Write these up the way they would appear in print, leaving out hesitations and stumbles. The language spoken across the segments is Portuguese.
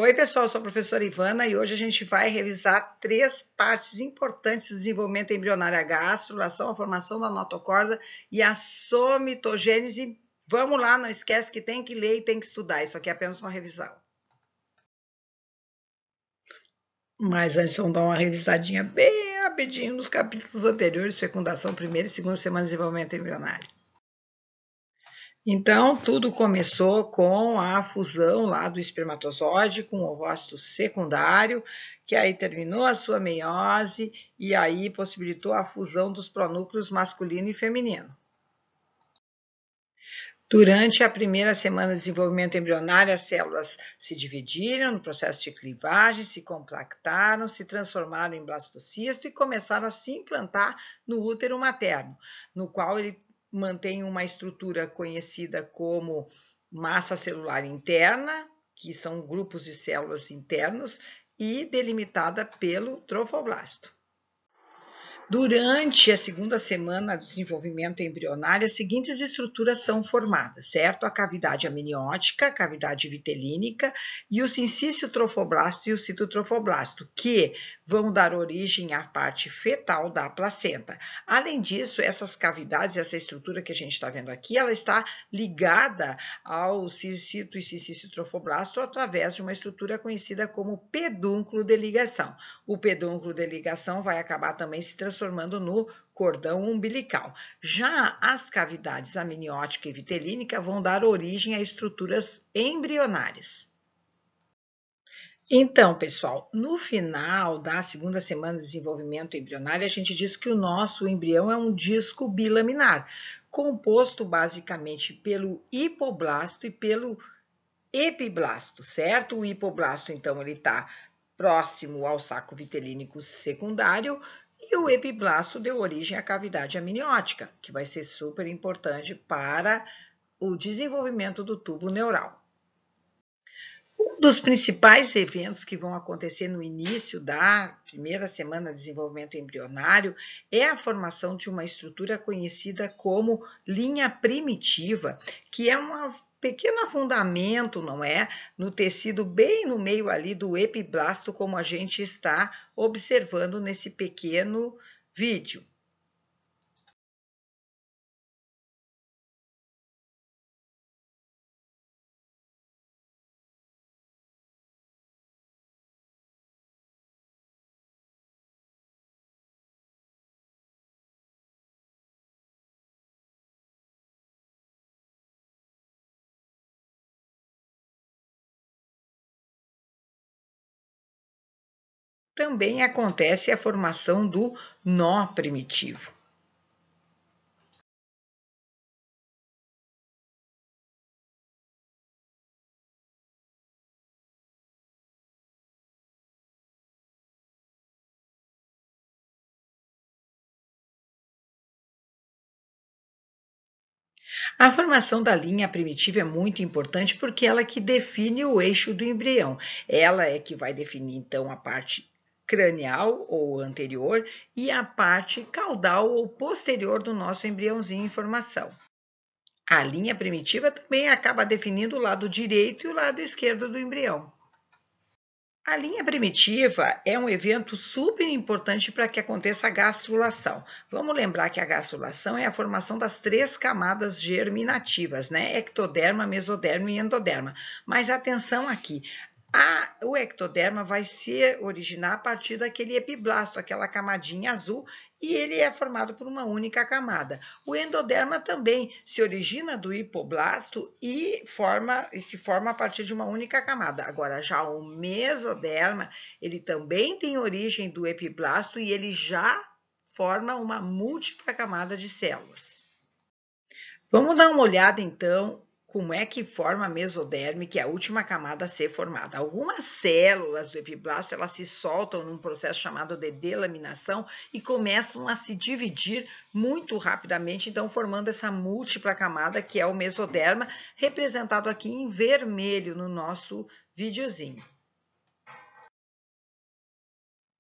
Oi, pessoal, eu sou a professora Ivana e hoje a gente vai revisar três partes importantes do desenvolvimento embrionário: a gastrulação, a formação da notocorda e a somitogênese. Vamos lá, não esquece que tem que ler e tem que estudar, isso aqui é apenas uma revisão. Mas antes vamos dar uma revisadinha bem rapidinho nos capítulos anteriores: fecundação, primeira e segunda semana de desenvolvimento embrionário. Então, tudo começou com a fusão lá do espermatozoide com o ovócito secundário, que aí terminou a sua meiose e aí possibilitou a fusão dos pronúcleos masculino e feminino. Durante a primeira semana de desenvolvimento embrionário, as células se dividiram no processo de clivagem, se compactaram, se transformaram em blastocisto e começaram a se implantar no útero materno, no qual ele mantém uma estrutura conhecida como massa celular interna, que são grupos de células internos, e delimitada pelo trofoblasto. Durante a segunda semana do desenvolvimento embrionário, as seguintes estruturas são formadas, certo? A cavidade amniótica, a cavidade vitelínica e o sincício trofoblasto e o citotrofoblasto, que vão dar origem à parte fetal da placenta. Além disso, essas cavidades, essa estrutura que a gente está vendo aqui, ela está ligada ao cito e sincício trofoblasto através de uma estrutura conhecida como pedúnculo de ligação. O pedúnculo de ligação vai acabar também se transformando no cordão umbilical. Já as cavidades amniótica e vitelínica vão dar origem a estruturas embrionárias. Então, pessoal, no final da segunda semana de desenvolvimento embrionário, a gente diz que o nosso embrião é um disco bilaminar, composto basicamente pelo hipoblasto e pelo epiblasto, certo? O hipoblasto, então, ele está próximo ao saco vitelínico secundário, e o epiblasto deu origem à cavidade amniótica, que vai ser super importante para o desenvolvimento do tubo neural. Um dos principais eventos que vão acontecer no início da primeira semana de desenvolvimento embrionário é a formação de uma estrutura conhecida como linha primitiva, que é um pequeno afundamento, não é? No tecido bem no meio ali do epiblasto, como a gente está observando nesse pequeno vídeo. Também acontece a formação do nó primitivo. A formação da linha primitiva é muito importante porque ela é que define o eixo do embrião. Ela é que vai definir, então, a parte cranial ou anterior e a parte caudal ou posterior do nosso embriãozinho em formação. A linha primitiva também acaba definindo o lado direito e o lado esquerdo do embrião. A linha primitiva é um evento super importante para que aconteça a gastrulação. Vamos lembrar que a gastrulação é a formação das três camadas germinativas, né? Ectoderma, mesoderma e endoderma. Mas atenção aqui, o ectoderma vai se originar a partir daquele epiblasto, aquela camadinha azul, e ele é formado por uma única camada. O endoderma também se origina do hipoblasto e se forma a partir de uma única camada. Agora, já o mesoderma, ele também tem origem do epiblasto e ele já forma uma múltipla camada de células. Vamos dar uma olhada, então, como é que forma a mesoderme, que é a última camada a ser formada. Algumas células do epiblasto, elas se soltam num processo chamado de delaminação e começam a se dividir muito rapidamente, então formando essa múltipla camada que é o mesoderma, representado aqui em vermelho no nosso videozinho.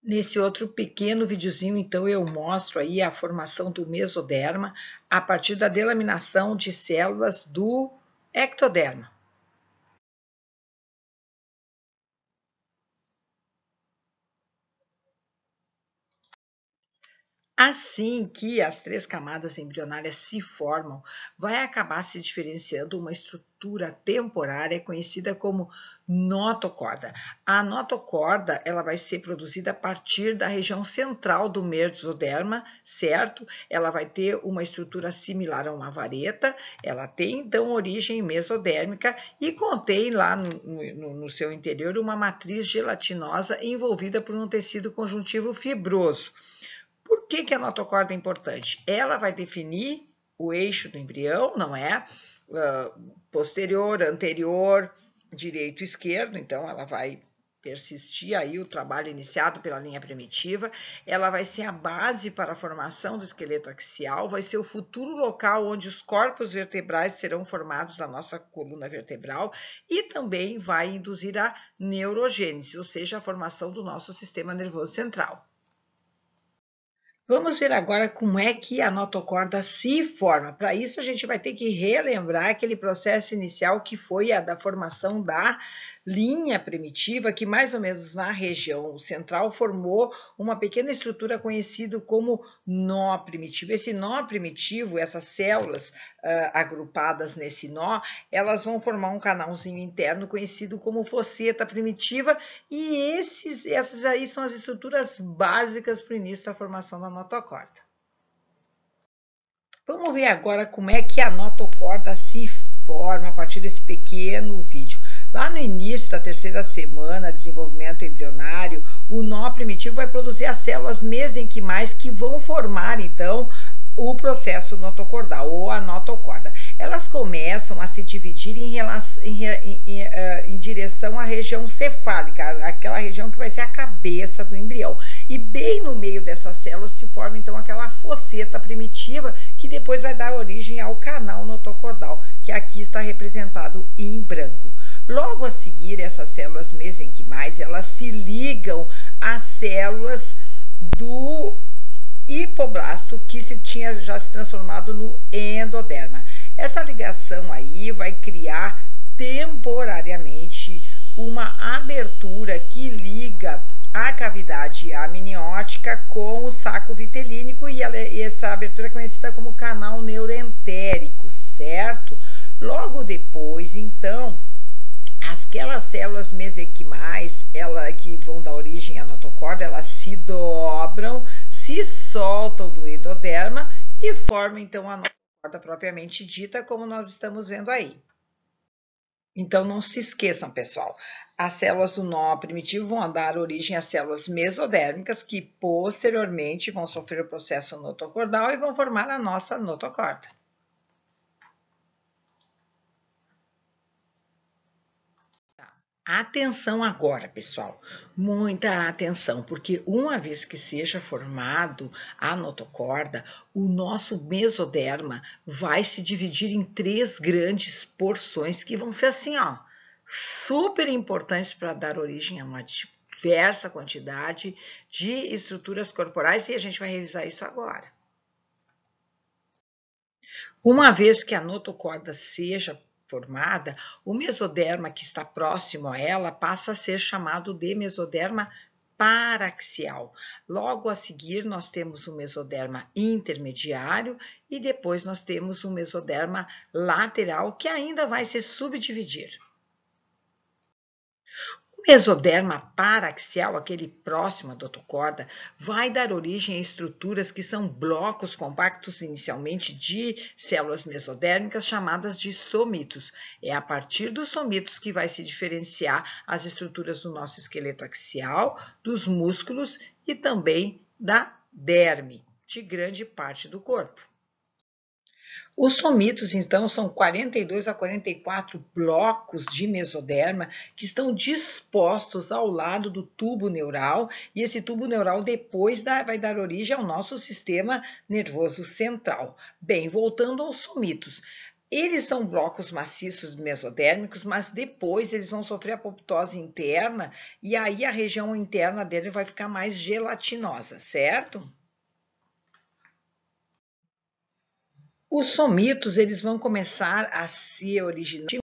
Nesse outro pequeno videozinho, então, eu mostro aí a formação do mesoderma a partir da delaminação de células do ectoderma. Assim que as 3 camadas embrionárias se formam, vai acabar se diferenciando uma estrutura temporária conhecida como notocorda. A notocorda, ela vai ser produzida a partir da região central do mesoderma, certo? Ela vai ter uma estrutura similar a uma vareta, ela tem então origem mesodérmica e contém lá no seu interior uma matriz gelatinosa envolvida por um tecido conjuntivo fibroso. Por que a notocorda é importante? Ela vai definir o eixo do embrião, não é? Posterior, anterior, direito, esquerdo, então ela vai persistir aí o trabalho iniciado pela linha primitiva, ela vai ser a base para a formação do esqueleto axial, vai ser o futuro local onde os corpos vertebrais serão formados na nossa coluna vertebral e também vai induzir a neurogênese, ou seja, a formação do nosso sistema nervoso central. Vamos ver agora como é que a notocorda se forma. Para isso, a gente vai ter que relembrar aquele processo inicial que foi a da formação da linha primitiva, que mais ou menos na região central formou uma pequena estrutura conhecida como nó primitivo. Esse nó primitivo, essas células agrupadas nesse nó, elas vão formar um canalzinho interno conhecido como fosseta primitiva, e essas aí são as estruturas básicas para o início da formação da notocorda. Vamos ver agora como é que a notocorda se forma a partir desse pequeno vídeo. Lá no início da 3ª semana, desenvolvimento embrionário, o nó primitivo vai produzir as células mesenquimais que vão formar, então, o processo notocordal ou a notocorda. Elas começam a se dividir em direção à região cefálica, aquela região que vai ser a cabeça do embrião. E bem no meio dessas células se forma, então, aquela fosseta primitiva que depois vai dar origem ao canal notocordal, que aqui está representado em branco. Logo a seguir, essas células mesenquimais, elas se ligam às células do hipoblasto, que tinha já se transformado no endoderma. Essa ligação aí vai criar temporariamente uma abertura que liga a cavidade amniótica com o saco vitelínico, e essa abertura é conhecida como canal neuroentérico, certo? Logo depois, então, aquelas células mesenquimais, que vão dar origem à notocorda, elas se dobram, se soltam do endoderma e formam, então, a notocorda propriamente dita, como nós estamos vendo aí. Então, não se esqueçam, pessoal, as células do nó primitivo vão dar origem às células mesodérmicas, que posteriormente vão sofrer o processo notocordal e vão formar a nossa notocorda. Atenção agora, pessoal, muita atenção, porque uma vez que seja formado a notocorda, o nosso mesoderma vai se dividir em 3 grandes porções que vão ser assim, ó, super importantes para dar origem a uma diversa quantidade de estruturas corporais, e a gente vai revisar isso agora. Uma vez que a notocorda seja formada, o mesoderma que está próximo a ela passa a ser chamado de mesoderma paraxial. Logo a seguir, nós temos o mesoderma intermediário e depois nós temos o mesoderma lateral, que ainda vai se subdividir. O mesoderma paraxial, aquele próximo à notocorda, vai dar origem a estruturas que são blocos compactos inicialmente de células mesodérmicas chamadas de somitos. É a partir dos somitos que vai se diferenciar as estruturas do nosso esqueleto axial, dos músculos e também da derme, de grande parte do corpo. Os somitos, então, são 42 a 44 blocos de mesoderma que estão dispostos ao lado do tubo neural, e esse tubo neural depois vai dar origem ao nosso sistema nervoso central. Bem, voltando aos somitos. Eles são blocos maciços mesodérmicos, mas depois eles vão sofrer apoptose interna, e aí a região interna dele vai ficar mais gelatinosa, certo? Os somitos, eles vão começar a se originar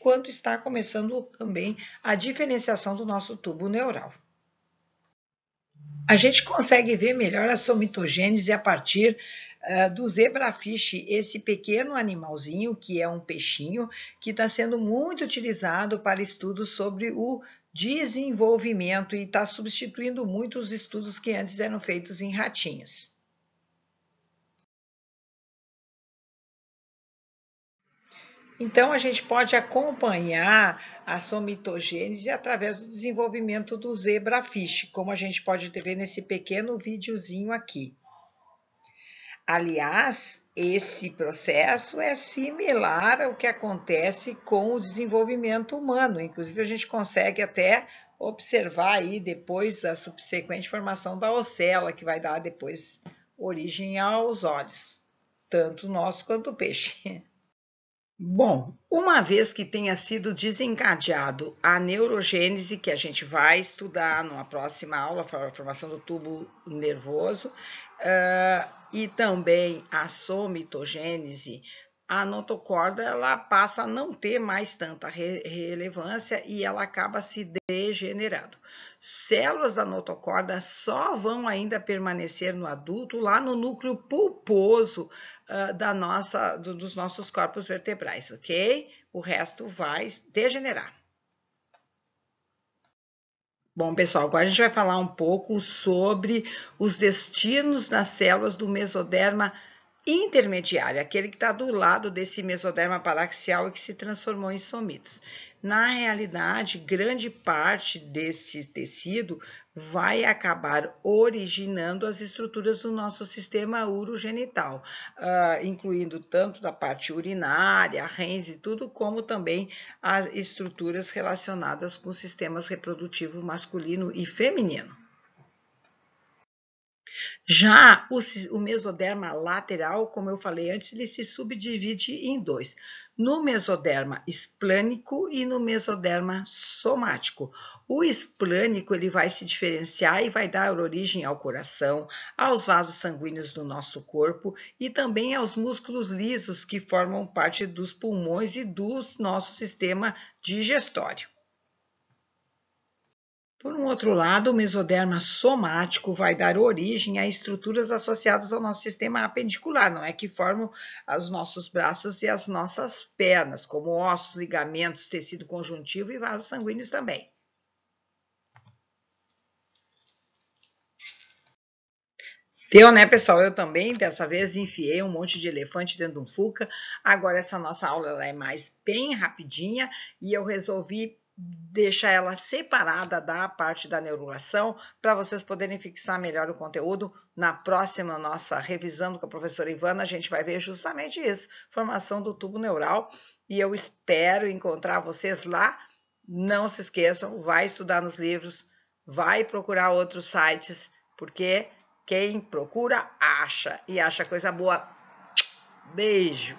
quando está começando também a diferenciação do nosso tubo neural. A gente consegue ver melhor a somitogênese a partir do zebrafish, esse pequeno animalzinho que é um peixinho que está sendo muito utilizado para estudos sobre o desenvolvimento e está substituindo muitos estudos que antes eram feitos em ratinhos. Então, a gente pode acompanhar a somitogênese através do desenvolvimento do zebrafish, como a gente pode ver nesse pequeno videozinho aqui. Aliás, esse processo é similar ao que acontece com o desenvolvimento humano. Inclusive, a gente consegue até observar aí depois a subsequente formação da ocela, que vai dar depois origem aos olhos, tanto o nosso quanto o peixe. Bom, uma vez que tenha sido desencadeado a neurogênese, que a gente vai estudar numa próxima aula, a formação do tubo nervoso, e também a somitogênese, a notocorda ela passa a não ter mais tanta relevância e ela acaba se degenerando. Células da notocorda só vão ainda permanecer no adulto lá no núcleo pulposo dos nossos corpos vertebrais, ok? O resto vai degenerar. Bom, pessoal, agora a gente vai falar um pouco sobre os destinos das células do mesoderma intermediário, aquele que está do lado desse mesoderma paraxial e que se transformou em somitos. Na realidade, grande parte desse tecido vai acabar originando as estruturas do nosso sistema urogenital, incluindo tanto da parte urinária, rins e tudo, como também as estruturas relacionadas com sistemas reprodutivo masculino e feminino. Já o mesoderma lateral, como eu falei antes, ele se subdivide em dois, no mesoderma esplânico e no mesoderma somático. O esplânico ele vai se diferenciar e vai dar origem ao coração, aos vasos sanguíneos do nosso corpo e também aos músculos lisos que formam parte dos pulmões e do nosso sistema digestório. Por um outro lado, o mesoderma somático vai dar origem a estruturas associadas ao nosso sistema apendicular, não é que formam os nossos braços e as nossas pernas, como ossos, ligamentos, tecido conjuntivo e vasos sanguíneos também. Deu, né, pessoal? Eu também, dessa vez, enfiei um monte de elefante dentro de um Fuca. Agora, essa nossa aula ela é mais bem rapidinha e eu resolvi deixar ela separada da parte da neurulação para vocês poderem fixar melhor o conteúdo. Na próxima nossa revisando com a professora Ivana, a gente vai ver justamente isso, formação do tubo neural, e eu espero encontrar vocês lá. Não se esqueçam, vai estudar nos livros, vai procurar outros sites, porque quem procura, acha, e acha coisa boa. Beijo!